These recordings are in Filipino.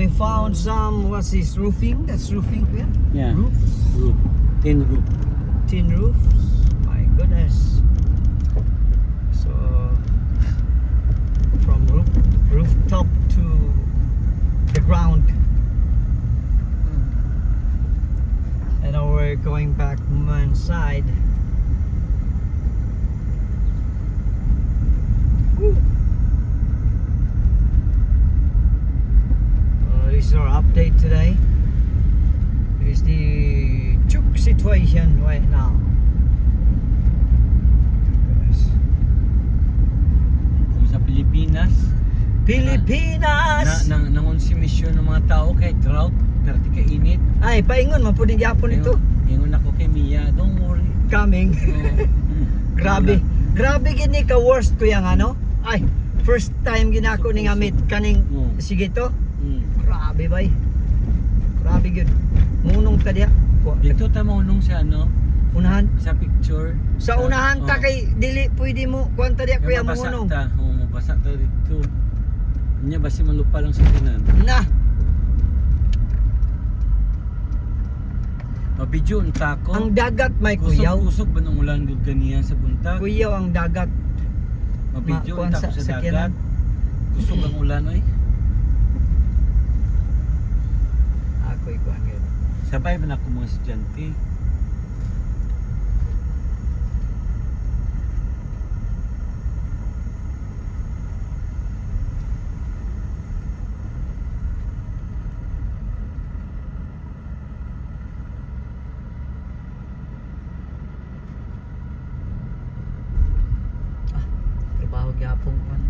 we found some, what's this, roofing? That's roofing, Yeah. Roofs? Roof. Tin roof. Tin roofs. My goodness. So, from rooftop to the ground. And now we're going back one side. Woo. This is our update today. This is the Chuk situation right now. Kung sa Pilipinas, Pilipinas! nangonsumisyon ng mga tao kay drought, perti ka init. Ay, paingon, mapuning yapon ito. Ingon ako kay Mia, don't worry. Coming. Grabe. Grabe gini ka worst ko yung ano. Ay, first time ginako ni ngamit kaning sige to. Grabe bay. Grabe gyud. Munong ta diha. Dito ta maunong sa ano, Unahan. sa picture. Sa unahan ta kay dili pwede mo kuanta diha kuya munong. Mabasa ta dito. Nya basi malupa lang sa tinan. Na. Mabidyo unta ko. Ang dagat may kuyaw. Kusog ba nang ulan gud kaniya sa buntag? Kuyaw ang dagat. Mabidyo Kuan unta ko sa sakyanan. dagat. Kusog ang ulan oy. Ako'y kuan gyud. Sabay man ako mga estudyante. Trabaho gyapon man.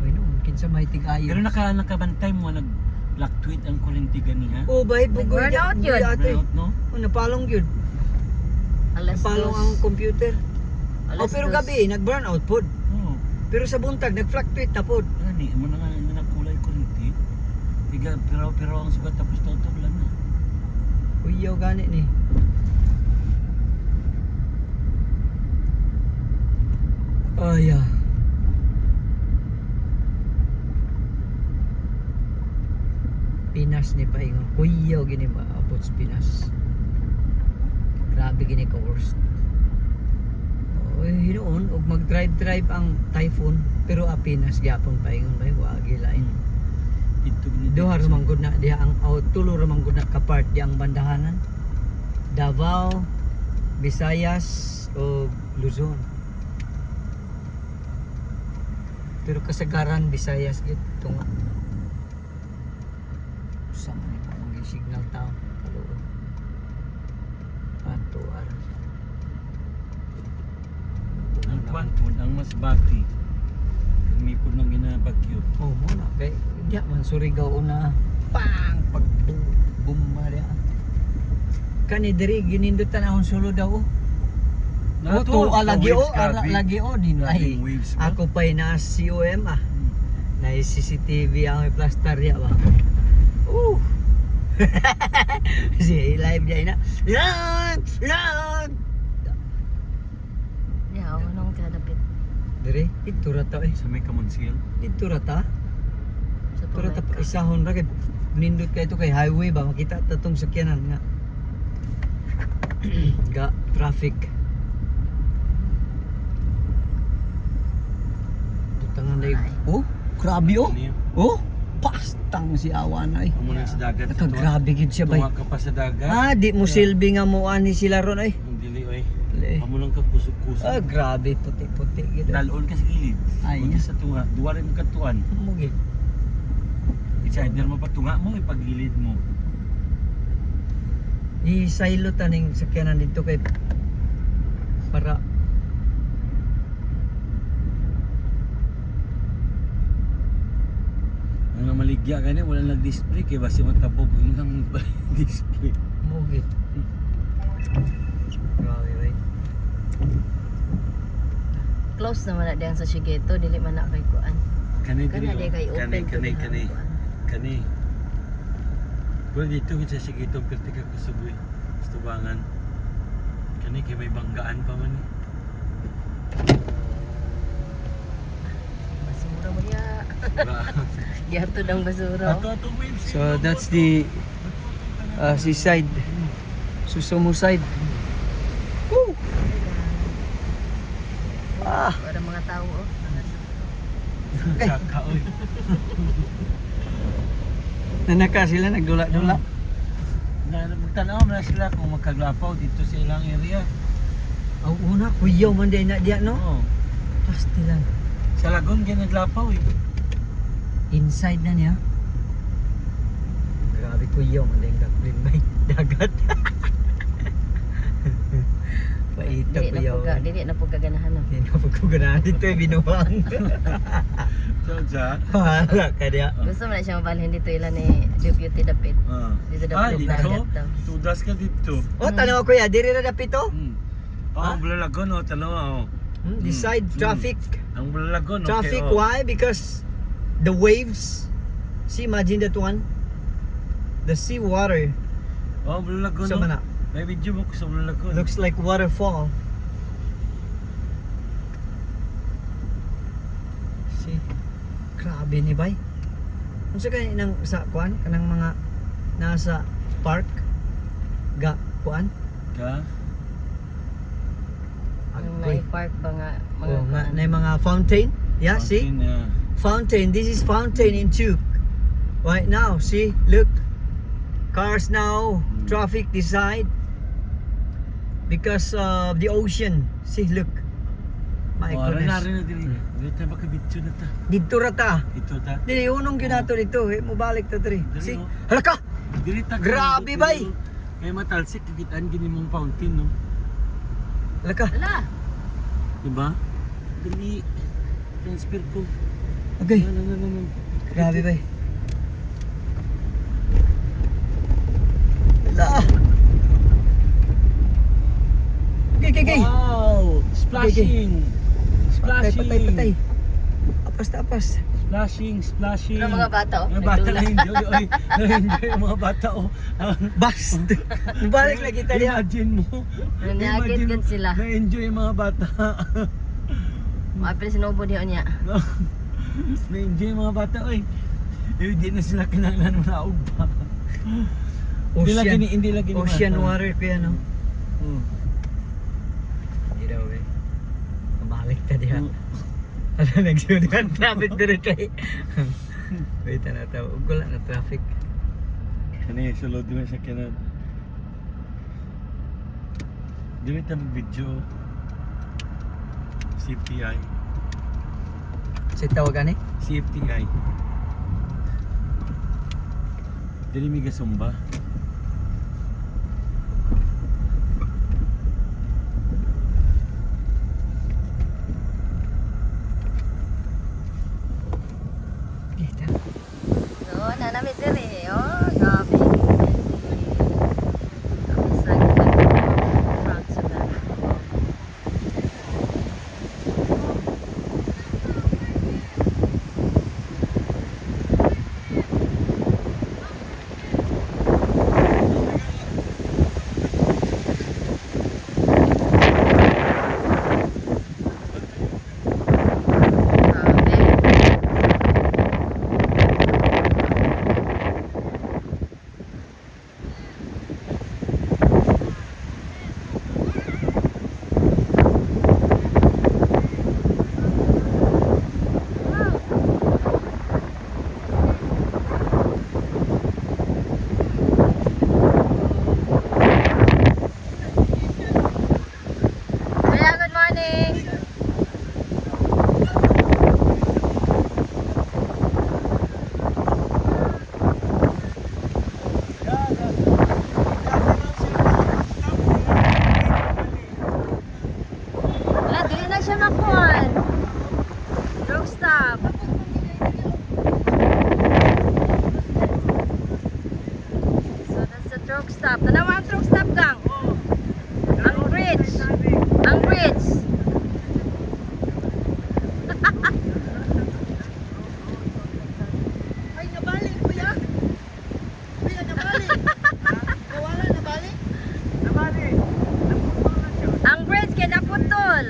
Oy no, kinsa may tigayo. Pero nakabantay mo nag-fluctuate ang kuryente ganiha. Oh, bay bugoy Nag-burnout yun. Brownout, no? Oh, napalong yun. Alas Napalong ang computer. Oh, pero dos. gabi nag-burn out pod. Oo. Pero sa buntag nag-fluctuate na pod. Gani mo na nga nakulay kuryente. Pero ang sugat tapos toto wala na. Kuyaw gani ni. Ay ah. Pinas ni paingon. Kuyaw gini maabot sa Pinas. Grabe gini ka worst. Oy, hinoon og mag-drive ang typhoon pero a Pinas gyapon paingon bay wagi lain. Ito gini. Duha ra man gud na diha ang tulo ra man gud na ka part di ang bandahanan. Davao, Visayas o Luzon. Pero kasagaran Visayas gid tunga. Sa man ang signal tao kaluoy. Pato ara. Ang kwan po, ang masbati. May po nang ginabagyo. Oh, mo na kay diha man Surigao una pang pag bumba diha. Kani diri ginindutan ahon sulod daw. Oh, to lagi o, lagi o din ay. Ako pa'y na COM ah. Na CCTV ang may plastarya ba. Si live niya ina. Yan. Yeah, unong kadapit. Dire, ito rata eh. Sa may kamonsil. Ito rata. Sa Ito rata Pameka. isahon ra kay nindot kay ito kay highway ba makita tatong sakyanan nga. Ga traffic. Tangan day. Oh, grabe oh. Oh, pastang si awan ay. Amo na sa dagat. Nakagrabe gid siya bay. Tuwa ka pa sa dagat. Ah, di mo silbi nga mo ani sila ron ay. Ang dili oy. Le. Amo lang ka kusog-kusog. Ah, grabe puti-puti gid. Dalon ka sa gilid. Ay. Ay, sa tunga, duwa rin ka tuan. Mo gid. It's either mapatunga mo ipagilid mo. I-silo taning sakyanan dito kay para Ang namaligya kani wala nag-display kay basi matabog ang display. mo gid. Grabe bay. Close naman na diyan sa Shigeto, dili man na kay kuan. Kani Kana di kay open. kani. Pero dito kita sige itong perti ka kusugoy. Tubangan. Kani kay may banggaan pa man eh. Basura mo ya. Gihatod ang basura. Ato waves. So that's the seaside. Susumo side. Woo! Ah, Para mga tao oh. Saka oy. nanaka sila nagdula-dula. Magtanaw na sila kung magkaglapaw dito sa ilang area. Ang una kuyaw man din na diya no. Oo. Pasti lang. Sa lagon kaya naglapaw eh. Inside na niya. Grabe kuyaw man din kaplin bay dagat. Paita kuyaw. Dili na po kaganahan no. Hindi na pagkuganahan dito binuwang. So, ja. Hala ka diya. Gusto mo na siya mabalhin dito ilan ni Deputy Dapit. Dito dapat dito? dagat daw. Tudas ka dito. O tanaw kuya, diri ra dapito. Ang Bulalagon o, tanaw o. Decide traffic. Ang Bulalagon, okay. Traffic why? Because the waves. See, imagine that one. The sea water. Oh, Bulalagon Sa mana? May video mo ko sa Bulalagon. Looks like waterfall. See? Grabe ni bay. Unsa kay nang sa kuan kanang mga nasa park ga kuan? Ka? Ang may park ba nga mga Oh, nga na mga fountain. Yeah, see? Fountain, yeah. Fountain. This is fountain in Chuk. Right now, see? Look. Cars now. Traffic this side. Because of the ocean. See, look. My Oh, rin na goodness. dili. Dili tayo makabitso na ta. Dito ra ta. Ito ta. Dili unong gyud nato dito. Mubalik ta diri. Dili, See? oh. Hala ka. Dili ta. Grabe, bay. Kaya matalsik kikitaan gini mong fountain no. Hala ka. Ala. Diba? Dili. Transfer ko. Okay. No. Grabe bay. Hala. Okay. Wow! Splashing! Splashing! Patay. Apas. Splashing! Ano mga bata oh. Mga bata nagdula. na-enjoy. Oy, na-enjoy ang mga bata oh. Bast. Mubalik lagi ta diha. Imagine mo. Nangyagit Imagine gud mo, sila. Na-enjoy ang mga bata. Mapil sinubo diha niya. Na-enjoy ang mga bata. Oy. Hindi na sila kinahanglan mo na ugba. Hindi lagi ni Ocean water kaya no. Hmm. Hindi daw eh. Mabalik ta diha. Ano nagsudan traffic dire kay. Wait na ta. Ugol na traffic. Kani sulod din sa kanan. Dili ta video. CFTI. Si tawagan eh. CFTI. Dili mi gasumba. Kita. So, nanamit diri. Oh, grabe. Tapos lagi front sa back. Kuya, good morning. Wala, dili na siya makuhan. Drug stop. So, that's the truck stop. Tanaw ang truck stop, gang. Ang bridge. Ang bridge. Ay nabalik kuya. Kuya nabalik. Nawala nabalik. Nabalik. Ang bridge kaya naputol.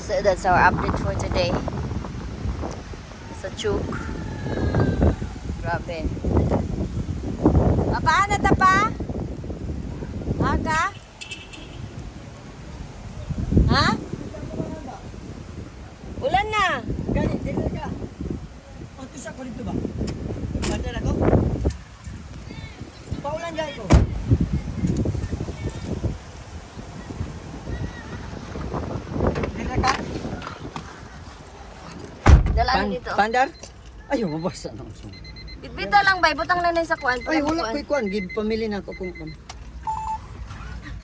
So that's our update for today. Sa Chuk. Grabe. Paano ta pa? Haka? Ha? Ulan na. Gani, dito ka. Antos ako dito ba? Bandar ako? Paulan dyan ko. Dito ka? Dalaan dito. Bandar? Ayaw, mabasa na ako. Bitbita lang ba? Butang na sa kuan. Ay, wala ko'y kuan. Gid pamili na ako kung